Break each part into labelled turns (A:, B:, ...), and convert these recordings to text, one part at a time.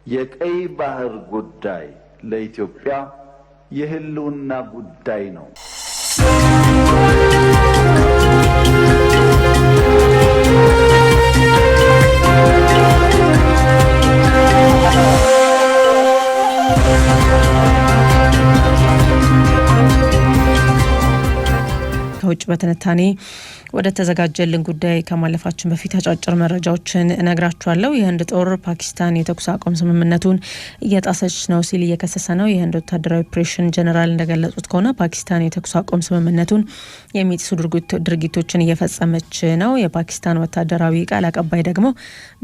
A: የቀይ ባህር ጉዳይ ለኢትዮጵያ የህልውና ጉዳይ ነው።
B: ከውጭ በትንታኔ ወደ ተዘጋጀልን ጉዳይ ከማለፋችን በፊት አጫጭር መረጃዎችን እነግራችኋለሁ። የህንድ ጦር ፓኪስታን የተኩስ አቁም ስምምነቱን እየጣሰች ነው ሲል እየከሰሰ ነው። የህንድ ወታደራዊ ኦፕሬሽን ጀነራል እንደገለጹት ከሆነ ፓኪስታን የተኩስ አቁም ስምምነቱን የሚጥሱ ድርጊቶችን እየፈጸመች ነው። የፓኪስታን ወታደራዊ ቃል አቀባይ ደግሞ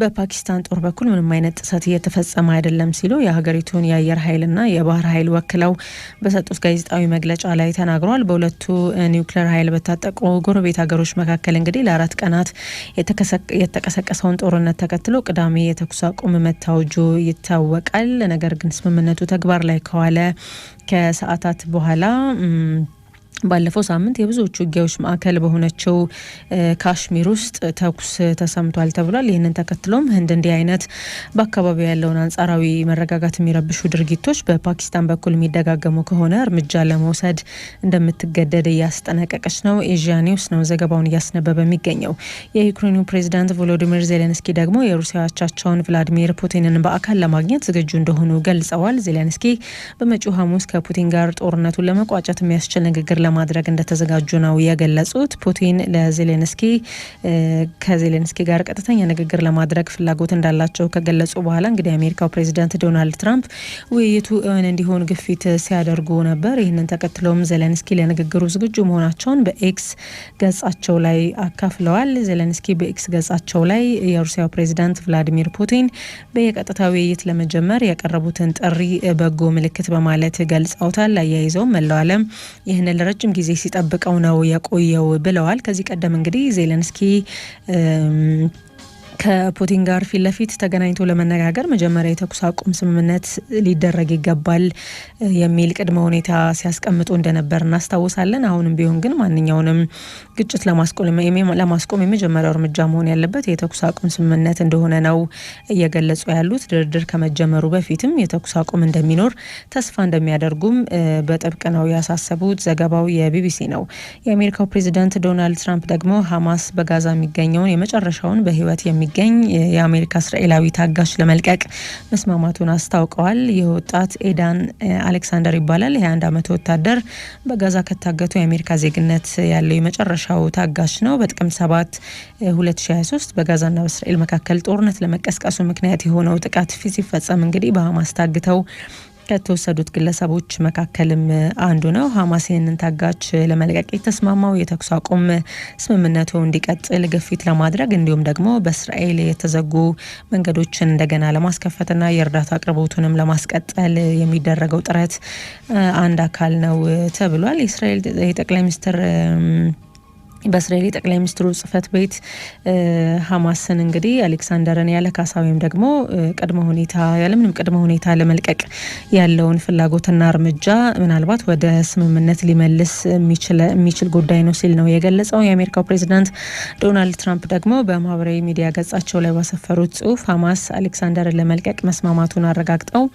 B: በፓኪስታን ጦር በኩል ምንም አይነት ጥሰት እየተፈጸመ አይደለም ሲሉ የሀገሪቱን የአየር ኃይልና የባህር ኃይል ወክለው በሰጡት ጋዜጣዊ መግለጫ ላይ ተናግረዋል። በሁለቱ ኒውክሌር ኃይል በታጠቁ ጎረቤት ሀገሮች መካከል እንግዲህ ለ4 ቀናት የተቀሰቀሰውን ጦርነት ተከትሎ ቅዳሜ የተኩስ አቁም መታወጁ ይታወቃል። ነገር ግን ስምምነቱ ተግባር ላይ ከዋለ ከሰዓታት በኋላ ባለፈው ሳምንት የብዙዎቹ ውጊያዎች ማዕከል በሆነችው ካሽሚር ውስጥ ተኩስ ተሰምቷል ተብሏል። ይህንን ተከትሎም ህንድ እንዲህ አይነት በአካባቢው ያለውን አንጻራዊ መረጋጋት የሚረብሹ ድርጊቶች በፓኪስታን በኩል የሚደጋገሙ ከሆነ እርምጃ ለመውሰድ እንደምትገደድ እያስጠነቀቀች ነው። ኤዥያ ኒውስ ነው ዘገባውን እያስነበበ የሚገኘው። የዩክሬኑ ፕሬዚዳንት ቮሎዲሚር ዜሌንስኪ ደግሞ የሩሲያ አቻቸውን ቭላዲሚር ፑቲንን በአካል ለማግኘት ዝግጁ እንደሆኑ ገልጸዋል። ዜሌንስኪ በመጪው ሐሙስ ከፑቲን ጋር ጦርነቱን ለመቋጨት የሚያስችል ንግግር ለማድረግ እንደተዘጋጁ ነው የገለጹት። ፑቲን ከዜሌንስኪ ጋር ቀጥተኛ ንግግር ለማድረግ ፍላጎት እንዳላቸው ከገለጹ በኋላ እንግዲህ የአሜሪካው ፕሬዚዳንት ዶናልድ ትራምፕ ውይይቱ እውን እንዲሆን ግፊት ሲያደርጉ ነበር። ይህንን ተከትሎም ዜሌንስኪ ለንግግሩ ዝግጁ መሆናቸውን በኤክስ ገጻቸው ላይ አካፍለዋል። ዜሌንስኪ በኤክስ ገጻቸው ላይ የሩሲያው ፕሬዚዳንት ቭላዲሚር ፑቲን በየቀጥታ ውይይት ለመጀመር ያቀረቡትን ጥሪ በጎ ምልክት በማለት ገልጸውታል። አያይዘውም መላው ዓለም ይህንን ረጅም ጊዜ ሲጠብቀው ነው የቆየው ብለዋል። ከዚህ ቀደም እንግዲህ ዜሌንስኪ ከፑቲን ጋር ፊት ለፊት ተገናኝቶ ለመነጋገር መጀመሪያ የተኩስ አቁም ስምምነት ሊደረግ ይገባል የሚል ቅድመ ሁኔታ ሲያስቀምጡ እንደነበር እናስታውሳለን። አሁንም ቢሆን ግን ማንኛውንም ግጭት ለማስቆም የመጀመሪያው እርምጃ መሆን ያለበት የተኩስ አቁም ስምምነት እንደሆነ ነው እየገለጹ ያሉት። ድርድር ከመጀመሩ በፊትም የተኩስ አቁም እንደሚኖር ተስፋ እንደሚያደርጉም በጥብቅ ነው ያሳሰቡት። ዘገባው የቢቢሲ ነው። የአሜሪካው ፕሬዚዳንት ዶናልድ ትራምፕ ደግሞ ሐማስ በጋዛ የሚገኘውን የመጨረሻውን በህይወት የሚገኝ የአሜሪካ እስራኤላዊ ታጋሽ ለመልቀቅ መስማማቱን አስታውቀዋል። የወጣት ኤዳን አሌክሳንደር ይባላል። የ21 ዓመት ወታደር በጋዛ ከታገቱ የአሜሪካ ዜግነት ያለው የመጨረሻው ታጋሽ ነው። በጥቅምት 7 2023 በጋዛና በእስራኤል መካከል ጦርነት ለመቀስቀሱ ምክንያት የሆነው ጥቃት ሲፈጸም እንግዲህ በሐማስ ታግተው ከተወሰዱት ግለሰቦች መካከልም አንዱ ነው። ሐማስ ይህንን ታጋች ለመልቀቅ የተስማማው የተኩስ አቁም ስምምነቱ እንዲቀጥል ግፊት ለማድረግ እንዲሁም ደግሞ በእስራኤል የተዘጉ መንገዶችን እንደገና ለማስከፈትና የእርዳታ አቅርቦቱንም ለማስቀጠል የሚደረገው ጥረት አንድ አካል ነው ተብሏል። የእስራኤል ጠቅላይ ሚኒስትር በእስራኤል ጠቅላይ ሚኒስትሩ ጽህፈት ቤት ሐማስን እንግዲህ አሌክሳንደርን ያለ ካሳ ወይም ደግሞ ያለምንም ቅድመ ሁኔታ ለመልቀቅ ያለውን ፍላጎትና እርምጃ ምናልባት ወደ ስምምነት ሊመልስ የሚችል ጉዳይ ነው ሲል ነው የገለጸው። የአሜሪካው ፕሬዚዳንት ዶናልድ ትራምፕ ደግሞ በማህበራዊ ሚዲያ ገጻቸው ላይ ባሰፈሩት ጽሁፍ ሐማስ አሌክሳንደርን ለመልቀቅ መስማማቱን አረጋግጠው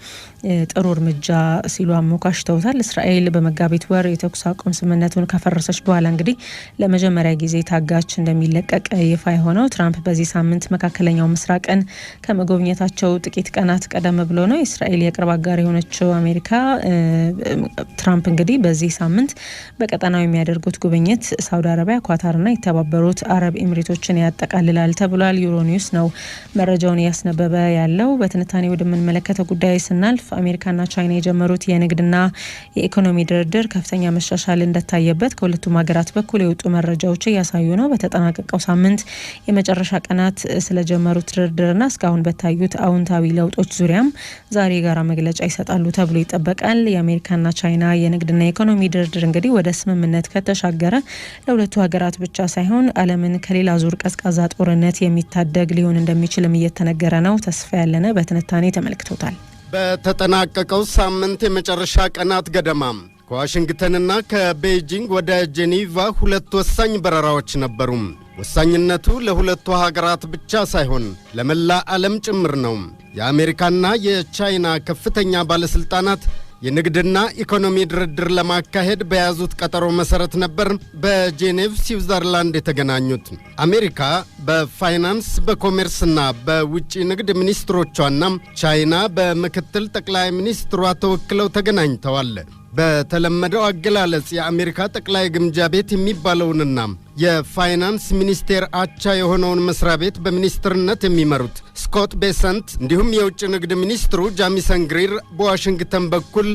B: ጥሩ እርምጃ ሲሉ አሞካሽተውታል። እስራኤል በመጋቢት ወር የተኩስ አቁም ስምምነቱን ካፈረሰች በኋላ እንግዲህ ለመጀመሪያ ጊዜ ታጋች እንደሚለቀቅ ይፋ የሆነው ትራምፕ በዚህ ሳምንት መካከለኛው ምስራቅን ከመጎብኘታቸው ጥቂት ቀናት ቀደም ብሎ ነው። የእስራኤል የቅርብ አጋር የሆነችው አሜሪካ ትራምፕ እንግዲህ በዚህ ሳምንት በቀጠናው የሚያደርጉት ጉብኝት ሳውዲ አረቢያ፣ ኳታርና የተባበሩት አረብ ኤሚሬቶችን ያጠቃልላል ተብሏል። ዩሮኒውስ ነው መረጃውን እያስነበበ ያለው። በትንታኔ ወደምንመለከተው ጉዳይ ስናልፍ አሜሪካና ቻይና የጀመሩት የንግድና የኢኮኖሚ ድርድር ከፍተኛ መሻሻል እንደታየበት ከሁለቱም ሀገራት በኩል የወጡ መረጃዎች እያሳዩ ነው። በተጠናቀቀው ሳምንት የመጨረሻ ቀናት ስለጀመሩት ድርድርና እስካሁን በታዩት አዎንታዊ ለውጦች ዙሪያም ዛሬ ጋራ መግለጫ ይሰጣሉ ተብሎ ይጠበቃል። የአሜሪካና ቻይና የንግድና የኢኮኖሚ ድርድር እንግዲህ ወደ ስምምነት ከተሻገረ ለሁለቱ ሀገራት ብቻ ሳይሆን ዓለምን ከሌላ ዙር ቀዝቃዛ ጦርነት የሚታደግ ሊሆን እንደሚችልም እየተነገረ ነው። ተስፋ ያለነ በትንታኔ ተመልክቶታል።
C: በተጠናቀቀው ሳምንት የመጨረሻ ቀናት ገደማ ከዋሽንግተንና ከቤጂንግ ወደ ጄኔቫ 2 ወሳኝ በረራዎች ነበሩ። ወሳኝነቱ ለሁለቱ ሀገራት ብቻ ሳይሆን ለመላ ዓለም ጭምር ነው። የአሜሪካና የቻይና ከፍተኛ ባለስልጣናት የንግድና ኢኮኖሚ ድርድር ለማካሄድ በያዙት ቀጠሮ መሰረት ነበር በጄኔቭ ስዊዘርላንድ የተገናኙት። አሜሪካ በፋይናንስ በኮሜርስና በውጭ ንግድ ሚኒስትሮቿና ቻይና በምክትል ጠቅላይ ሚኒስትሯ ተወክለው ተገናኝተዋል። በተለመደው አገላለጽ የአሜሪካ ጠቅላይ ግምጃ ቤት የሚባለውንና የፋይናንስ ሚኒስቴር አቻ የሆነውን መስሪያ ቤት በሚኒስትርነት የሚመሩት ስኮት ቤሰንት እንዲሁም የውጭ ንግድ ሚኒስትሩ ጃሚሰን ግሪር በዋሽንግተን በኩል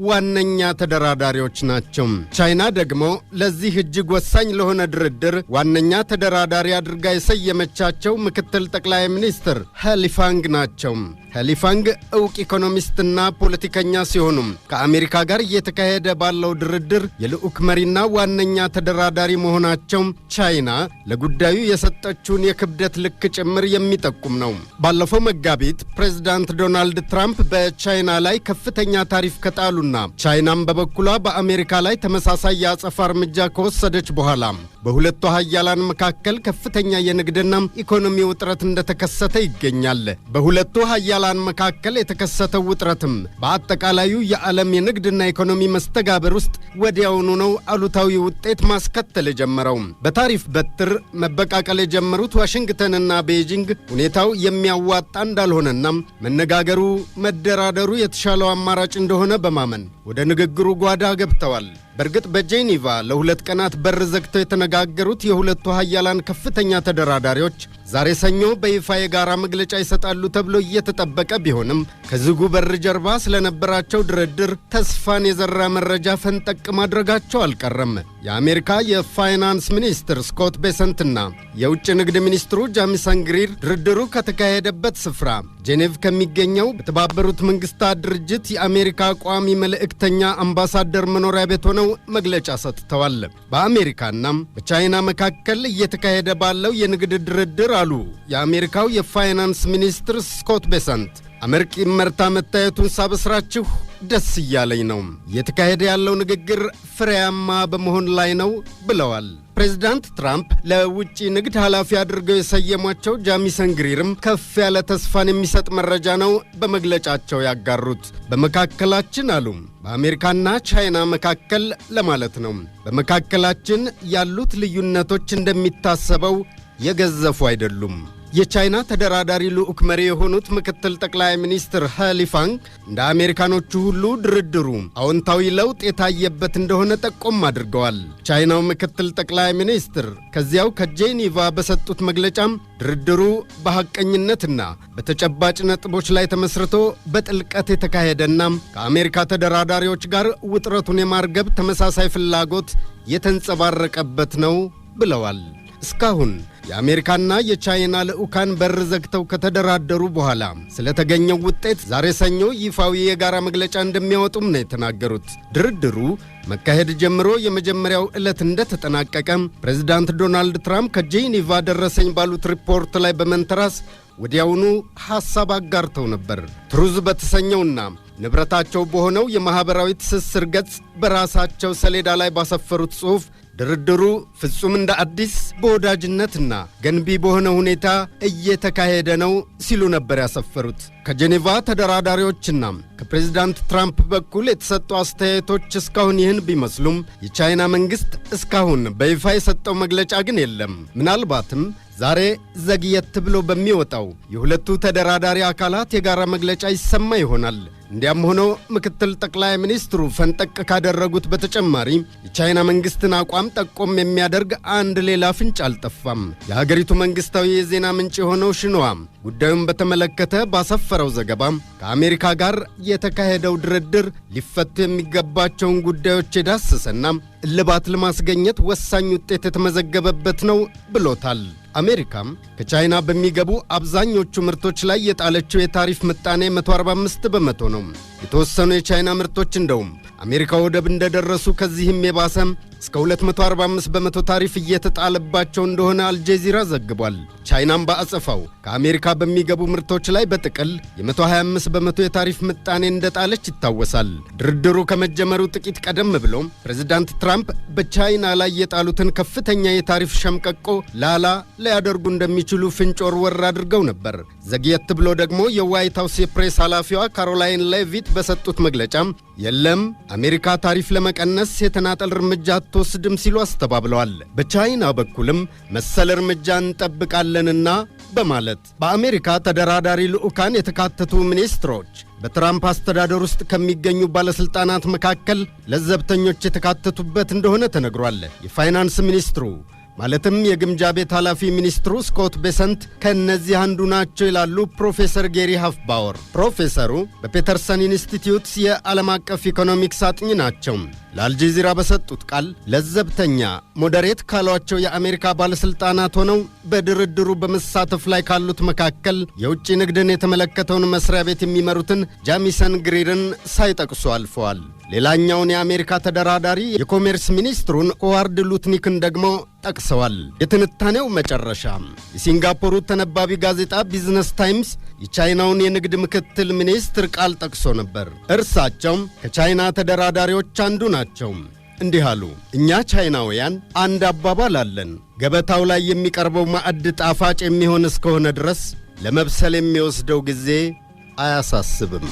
C: ዋነኛ ተደራዳሪዎች ናቸው። ቻይና ደግሞ ለዚህ እጅግ ወሳኝ ለሆነ ድርድር ዋነኛ ተደራዳሪ አድርጋ የሰየመቻቸው ምክትል ጠቅላይ ሚኒስትር ሄሊፋንግ ናቸው። ሄሊፋንግ ዕውቅ ኢኮኖሚስትና ፖለቲከኛ ሲሆኑ ከአሜሪካ ጋር እየተካሄደ ባለው ድርድር የልዑክ መሪና ዋነኛ ተደራዳሪ መሆናቸው ቻይና ለጉዳዩ የሰጠችውን የክብደት ልክ ጭምር የሚጠቁም ነው። ባለፈው መጋቢት ፕሬዝዳንት ዶናልድ ትራምፕ በቻይና ላይ ከፍተኛ ታሪፍ ከጣሉና ቻይናም በበኩሏ በአሜሪካ ላይ ተመሳሳይ የአጸፋ እርምጃ ከወሰደች በኋላ በሁለቱ ሀያላን መካከል ከፍተኛ የንግድና ኢኮኖሚ ውጥረት እንደተከሰተ ይገኛል። በሁለቱ ሀያላን መካከል የተከሰተው ውጥረትም በአጠቃላዩ የዓለም የንግድና ኢኮኖሚ መስተጋብር ውስጥ ወዲያውኑ ነው አሉታዊ ውጤት ማስከተል የጀመረው። በታሪፍ በትር መበቃቀል የጀመሩት ዋሽንግተንና ቤጂንግ ሁኔታው የሚያዋጣ እንዳልሆነና መነጋገሩ መደራደሩ የተሻለው አማራጭ እንደሆነ በማመን ወደ ንግግሩ ጓዳ ገብተዋል። በእርግጥ በጄኔቫ ለሁለት ቀናት በር ዘግተው የተነጋገሩት የሁለቱ ሀያላን ከፍተኛ ተደራዳሪዎች ዛሬ ሰኞ በይፋ የጋራ መግለጫ ይሰጣሉ ተብሎ እየተጠበቀ ቢሆንም ከዝጉ በር ጀርባ ስለነበራቸው ድርድር ተስፋን የዘራ መረጃ ፈንጠቅ ማድረጋቸው አልቀረም። የአሜሪካ የፋይናንስ ሚኒስትር ስኮት ቤሰንትና የውጭ ንግድ ሚኒስትሩ ጃሚሰን ግሪር ድርድሩ ከተካሄደበት ስፍራ ጄኔቭ ከሚገኘው በተባበሩት መንግስታት ድርጅት የአሜሪካ ቋሚ መልእክተኛ አምባሳደር መኖሪያ ቤት ሆነው መግለጫ ሰጥተዋል። በአሜሪካና በቻይና መካከል እየተካሄደ ባለው የንግድ ድርድር አሉ የአሜሪካው የፋይናንስ ሚኒስትር ስኮት ቤሰንት፣ አመርቂ መርታ መታየቱን ሳበስራችሁ ደስ እያለኝ ነው። እየተካሄደ ያለው ንግግር ፍሬያማ በመሆን ላይ ነው ብለዋል። ፕሬዝዳንት ትራምፕ ለውጭ ንግድ ኃላፊ አድርገው የሰየሟቸው ጃሚሰን ግሪርም ከፍ ያለ ተስፋን የሚሰጥ መረጃ ነው በመግለጫቸው ያጋሩት። በመካከላችን አሉ በአሜሪካና ቻይና መካከል ለማለት ነው። በመካከላችን ያሉት ልዩነቶች እንደሚታሰበው የገዘፉ አይደሉም። የቻይና ተደራዳሪ ልዑክ መሪ የሆኑት ምክትል ጠቅላይ ሚኒስትር ሄሊፋንግ እንደ አሜሪካኖቹ ሁሉ ድርድሩ አዎንታዊ ለውጥ የታየበት እንደሆነ ጠቆም አድርገዋል። ቻይናው ምክትል ጠቅላይ ሚኒስትር ከዚያው ከጄኔቫ በሰጡት መግለጫም ድርድሩ በሐቀኝነትና በተጨባጭ ነጥቦች ላይ ተመስርቶ በጥልቀት የተካሄደና ከአሜሪካ ተደራዳሪዎች ጋር ውጥረቱን የማርገብ ተመሳሳይ ፍላጎት የተንጸባረቀበት ነው ብለዋል። እስካሁን የአሜሪካና የቻይና ልዑካን በር ዘግተው ከተደራደሩ በኋላ ስለተገኘው ውጤት ዛሬ ሰኞ ይፋዊ የጋራ መግለጫ እንደሚያወጡም ነው የተናገሩት። ድርድሩ መካሄድ ጀምሮ የመጀመሪያው ዕለት እንደተጠናቀቀ ፕሬዝዳንት ዶናልድ ትራምፕ ከጄኔቫ ደረሰኝ ባሉት ሪፖርት ላይ በመንተራስ ወዲያውኑ ሐሳብ አጋርተው ነበር። ትሩዝ በተሰኘውና ንብረታቸው በሆነው የማኅበራዊ ትስስር ገጽ በራሳቸው ሰሌዳ ላይ ባሰፈሩት ጽሑፍ ድርድሩ ፍጹም እንደ አዲስ በወዳጅነትና ገንቢ በሆነ ሁኔታ እየተካሄደ ነው ሲሉ ነበር ያሰፈሩት። ከጄኔቫ ተደራዳሪዎችና ከፕሬዝዳንት ትራምፕ በኩል የተሰጡ አስተያየቶች እስካሁን ይህን ቢመስሉም የቻይና መንግሥት እስካሁን በይፋ የሰጠው መግለጫ ግን የለም። ምናልባትም ዛሬ ዘግየት ብሎ በሚወጣው የሁለቱ ተደራዳሪ አካላት የጋራ መግለጫ ይሰማ ይሆናል። እንዲያም ሆኖ ምክትል ጠቅላይ ሚኒስትሩ ፈንጠቅ ካደረጉት በተጨማሪ የቻይና መንግሥትን አቋም ጠቆም የሚያደርግ አንድ ሌላ ፍንጭ አልጠፋም። የሀገሪቱ መንግሥታዊ የዜና ምንጭ የሆነው ሽንዋ ጉዳዩን በተመለከተ ባሰፈረው ዘገባ ከአሜሪካ ጋር የተካሄደው ድርድር ሊፈቱ የሚገባቸውን ጉዳዮች የዳሰሰና እልባት ለማስገኘት ወሳኝ ውጤት የተመዘገበበት ነው ብሎታል። አሜሪካም ከቻይና በሚገቡ አብዛኞቹ ምርቶች ላይ የጣለችው የታሪፍ ምጣኔ 145 በመቶ ነው። የተወሰኑ የቻይና ምርቶች እንደውም አሜሪካ ወደብ እንደደረሱ ከዚህም የባሰም እስከ 245 በመቶ ታሪፍ እየተጣለባቸው እንደሆነ አልጀዚራ ዘግቧል። ቻይናም በአጸፋው ከአሜሪካ በሚገቡ ምርቶች ላይ በጥቅል የ125 በመቶ የታሪፍ ምጣኔ እንደጣለች ይታወሳል። ድርድሩ ከመጀመሩ ጥቂት ቀደም ብሎ ፕሬዝዳንት ትራምፕ በቻይና ላይ የጣሉትን ከፍተኛ የታሪፍ ሸምቀቆ ላላ ሊያደርጉ እንደሚችሉ ፍንጭ ወርወር አድርገው ነበር። ዘግየት ብሎ ደግሞ የዋይት ሃውስ የፕሬስ ኃላፊዋ ካሮላይን ሌቪት በሰጡት መግለጫም የለም አሜሪካ ታሪፍ ለመቀነስ የተናጠል እርምጃ አትወስድም ሲሉ አስተባብለዋል። በቻይና በኩልም መሰል እርምጃ እንጠብቃለንና በማለት በአሜሪካ ተደራዳሪ ልዑካን የተካተቱ ሚኒስትሮች በትራምፕ አስተዳደር ውስጥ ከሚገኙ ባለስልጣናት መካከል ለዘብተኞች የተካተቱበት እንደሆነ ተነግሯል። የፋይናንስ ሚኒስትሩ ማለትም የግምጃ ቤት ኃላፊ ሚኒስትሩ ስኮት ቤሰንት ከእነዚህ አንዱ ናቸው ይላሉ ፕሮፌሰር ጌሪ ሃፍባወር። ፕሮፌሰሩ በፔተርሰን ኢንስቲትዩት የዓለም አቀፍ ኢኮኖሚክስ አጥኚ ናቸው። ለአልጀዚራ በሰጡት ቃል ለዘብተኛ ሞዴሬት ካሏቸው የአሜሪካ ባለስልጣናት ሆነው በድርድሩ በመሳተፍ ላይ ካሉት መካከል የውጭ ንግድን የተመለከተውን መስሪያ ቤት የሚመሩትን ጃሚሰን ግሪርን ሳይጠቅሱ አልፈዋል። ሌላኛውን የአሜሪካ ተደራዳሪ የኮሜርስ ሚኒስትሩን ሆዋርድ ሉትኒክን ደግሞ ጠቅሰዋል። የትንታኔው መጨረሻ የሲንጋፖሩ ተነባቢ ጋዜጣ ቢዝነስ ታይምስ የቻይናውን የንግድ ምክትል ሚኒስትር ቃል ጠቅሶ ነበር። እርሳቸውም ከቻይና ተደራዳሪዎች አንዱ ናቸው። እንዲህ አሉ። እኛ ቻይናውያን አንድ አባባል አለን። ገበታው ላይ የሚቀርበው ማዕድ ጣፋጭ የሚሆን እስከሆነ ድረስ ለመብሰል የሚወስደው ጊዜ አያሳስብም።